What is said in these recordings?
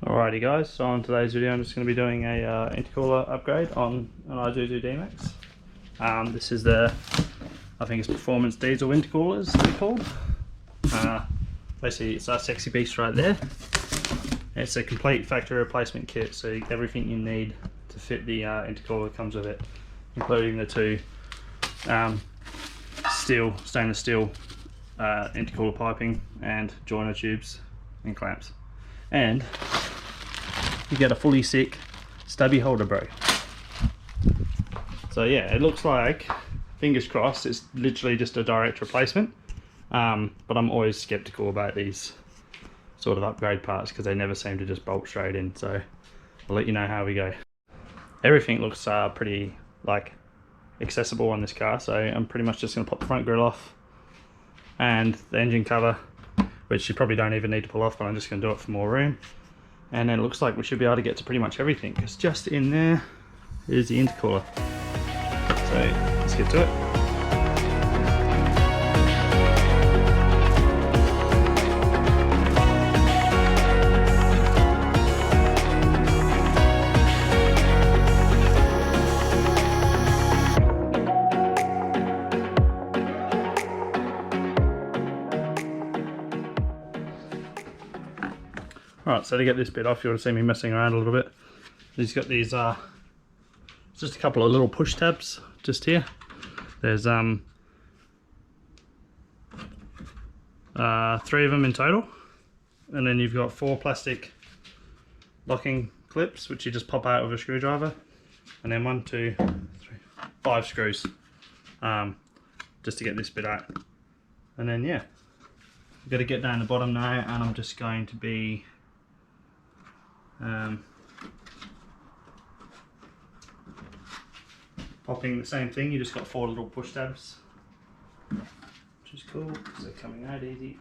Alrighty guys, so on today's video I'm just going to be doing a intercooler upgrade on an ISUZU dmax. This is the, I think it's performance diesel intercoolers they're called. Basically it's that sexy beast right there. It's a complete factory replacement kit, so everything you need to fit the intercooler comes with it, including the two stainless steel intercooler piping and joiner tubes and clamps. And you get a fully sick stubby holder bro. So yeah, it looks like, fingers crossed, it's literally just a direct replacement. But I'm always skeptical about these sort of upgrade parts because they never seem to just bolt straight in. So I'll let you know how we go. Everything looks pretty accessible on this car, so I'm pretty much just going to pop the front grille off and the engine cover, which you probably don't even need to pull off, but I'm just going to do it for more room. And then it looks like we should be able to get to pretty much everything, because just in there is the intercooler. So let's get to it. Alright, so to get this bit off, you'll see me messing around a little bit. He's got these, just a couple of little push tabs just here. There's 3 of them in total. And then you've got 4 plastic locking clips, which you just pop out with a screwdriver. And then 1, 2, 3, 5 screws, just to get this bit out. And then yeah, you've got to get down the bottom now, and I'm just going to be popping the same thing. You just got 4 little push tabs, which is cool because they're coming out easy.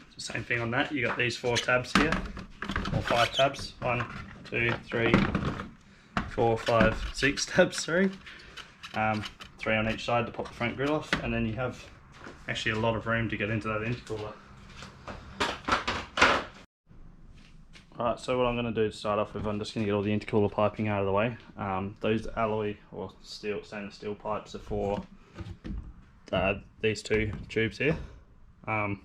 So same thing on that. You got these 4 tabs here, or 5 tabs. 1, 2, 3, 4, 5, 6 tabs. Sorry. 3 on each side to pop the front grille off, and then you have actually a lot of room to get into that intercooler. Alright, so what I'm going to do to start off with, I'm just going to get all the intercooler piping out of the way. Those alloy or stainless steel pipes are for these 2 tubes here. And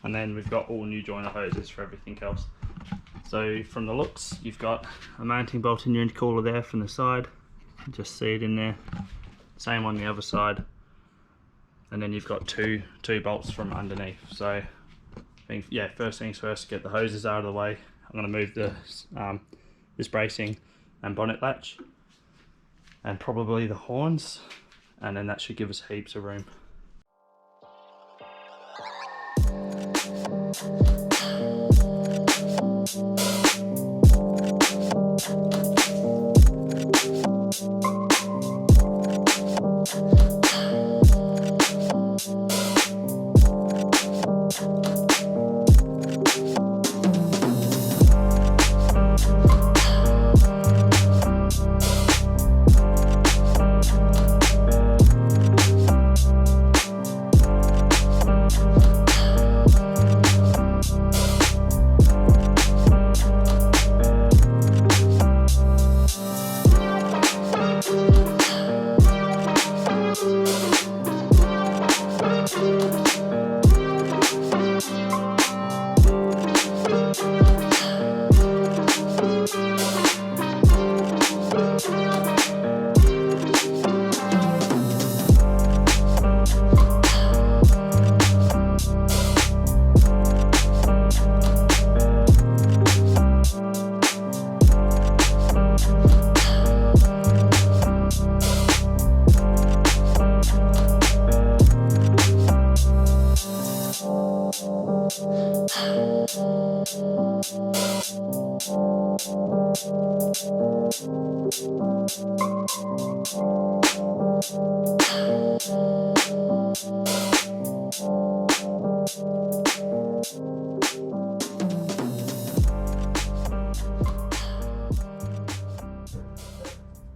then we've got all new joiner hoses for everything else. So from the looks, you've got a mounting bolt in your intercooler there from the side. You can just see it in there. Same on the other side. And then you've got two bolts from underneath. So yeah, first things first, get the hoses out of the way. I'm going to move this bracing and bonnet latch, and probably the horns, and then that should give us heaps of room.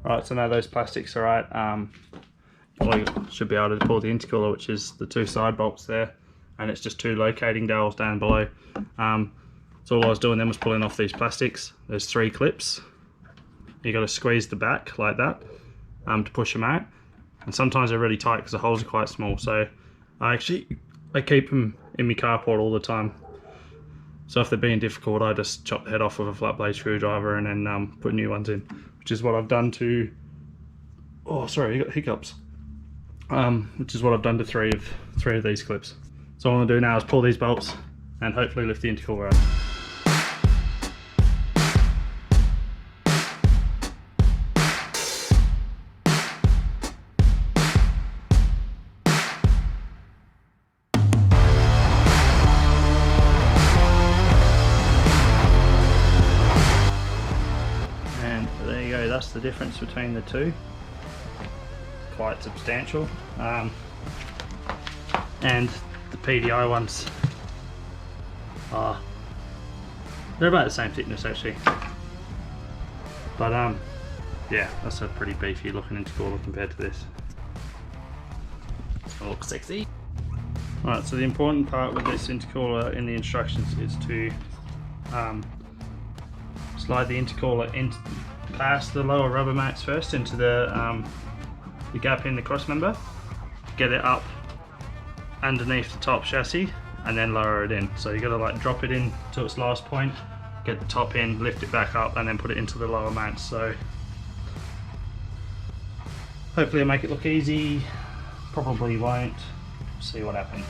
Right, so now those plastics are right. all you should be able to pull the intercooler, which is the 2 side bolts there, and it's just 2 locating dowels down below. So all I was doing then was pulling off these plastics. There's 3 clips. You got to squeeze the back like that to push them out, and sometimes they're really tight because the holes are quite small, so I keep them in my carport all the time. So if they're being difficult, I just chop the head off with a flat blade screwdriver and then put new ones in, which is what I've done to, oh sorry, you got hiccups, which is what I've done to three of these clips. So all I'm going to do now is pull these bolts and hopefully lift the intercooler out. That's the difference between the two, quite substantial. And the PDI ones are, they're about the same thickness actually, but yeah, that's a pretty beefy looking intercooler compared to this. It's gonna look sexy. Alright, so the important part with this intercooler in the instructions is to slide the intercooler into past the lower rubber mats first into the gap in the cross member, get it up underneath the top chassis and then lower it in. So you got to like drop it in to its last point, get the top in, lift it back up and then put it into the lower mats. So hopefully it'll make it look easy, probably won't, see what happens.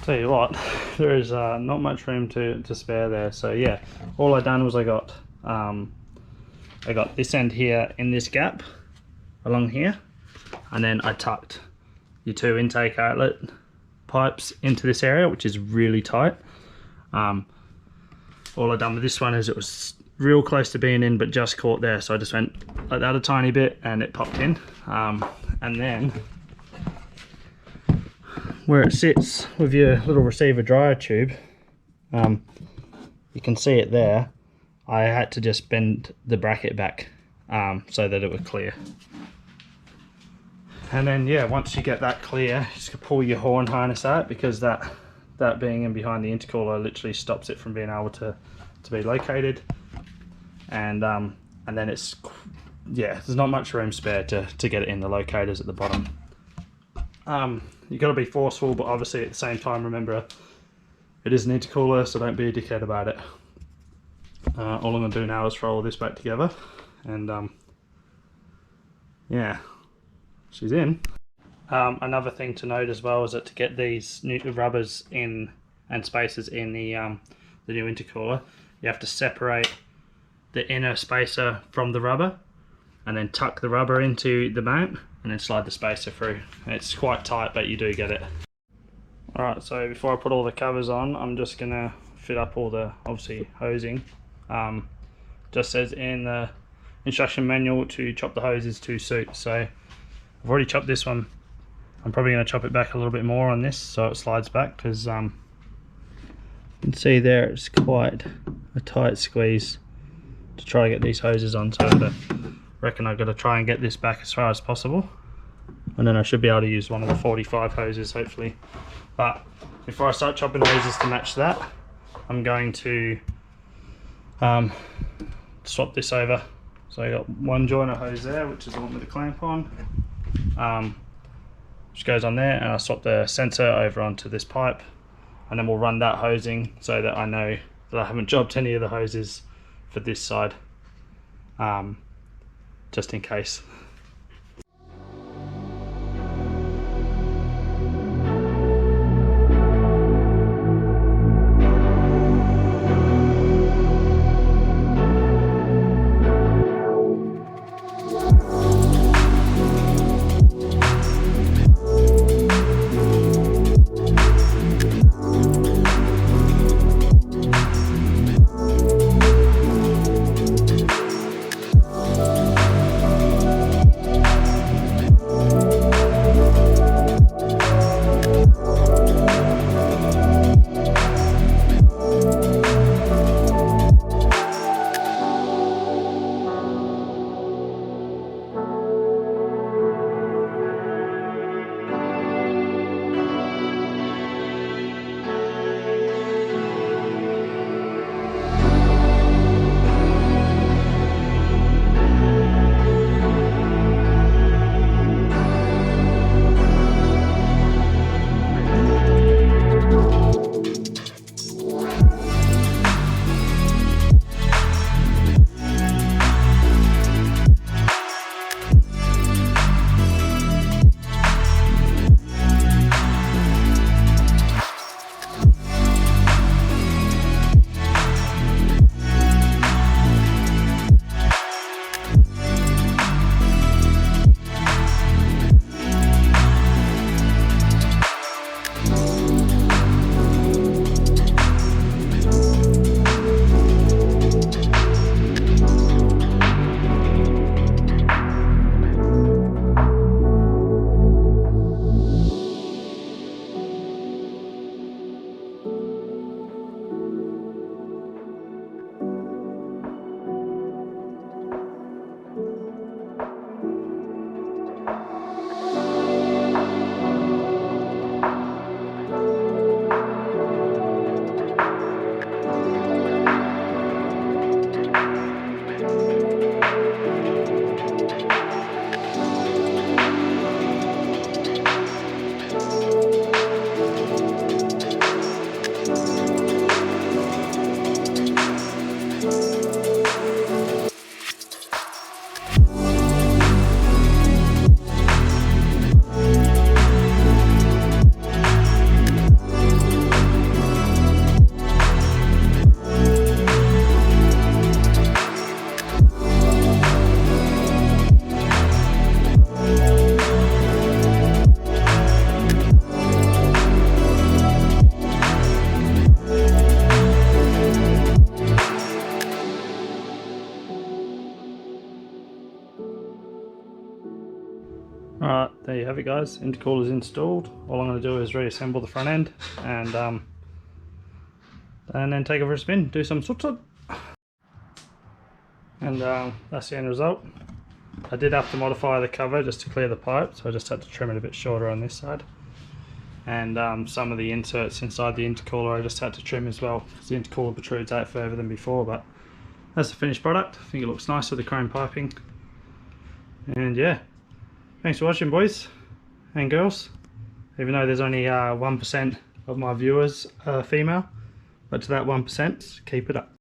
Tell you what, there is not much room to spare there. So yeah, all I done was I got this end here in this gap along here, and then I tucked your 2 intake outlet pipes into this area, which is really tight. All I done with this one is it was real close to being in but just caught there, so I just went like that a tiny bit and it popped in. And then where it sits with your little receiver dryer tube, you can see it there. I had to just bend the bracket back so that it would clear. And then yeah, once you get that clear, you just pull your horn harness out, because that being in behind the intercooler literally stops it from being able to be located. And then it's, yeah, there's not much room spare to get it in the locators at the bottom. You've got to be forceful, but obviously at the same time remember it is an intercooler, so don't be a dickhead about it. All I'm going to do now is throw all this back together, and yeah, she's in. Another thing to note as well is that to get these new rubbers in and spacers in the new intercooler, you have to separate the inner spacer from the rubber and then tuck the rubber into the mount and then slide the spacer through. It's quite tight, but you do get it. Alright, so before I put all the covers on, I'm just going to fit up all the, obviously, hosing. Just says in the instruction manual to chop the hoses to suit. So I've already chopped this one. I'm probably going to chop it back a little bit more on this so it slides back, because you can see there it's quite a tight squeeze to try to get these hoses on. So I reckon I've got to try and get this back as far as possible, and then I should be able to use one of the 45 hoses hopefully. But before I start chopping hoses to match that, I'm going to swap this over. So I got one joiner hose there, which is the one with the clamp on, which goes on there, and I swap the sensor over onto this pipe, and then we'll run that hosing so that I know that I haven't chopped any of the hoses for this side, just in case. there you have it guys, intercooler is installed. All I'm going to do is reassemble the front end and then take it for a spin, do some soot. And that's the end result. I did have to modify the cover just to clear the pipe, so I just had to trim it a bit shorter on this side. And some of the inserts inside the intercooler I just had to trim as well, because the intercooler protrudes out further than before. But that's the finished product. I think it looks nice with the chrome piping. And yeah, thanks for watching boys and girls, even though there's only 1% of my viewers female, but to that 1%, keep it up.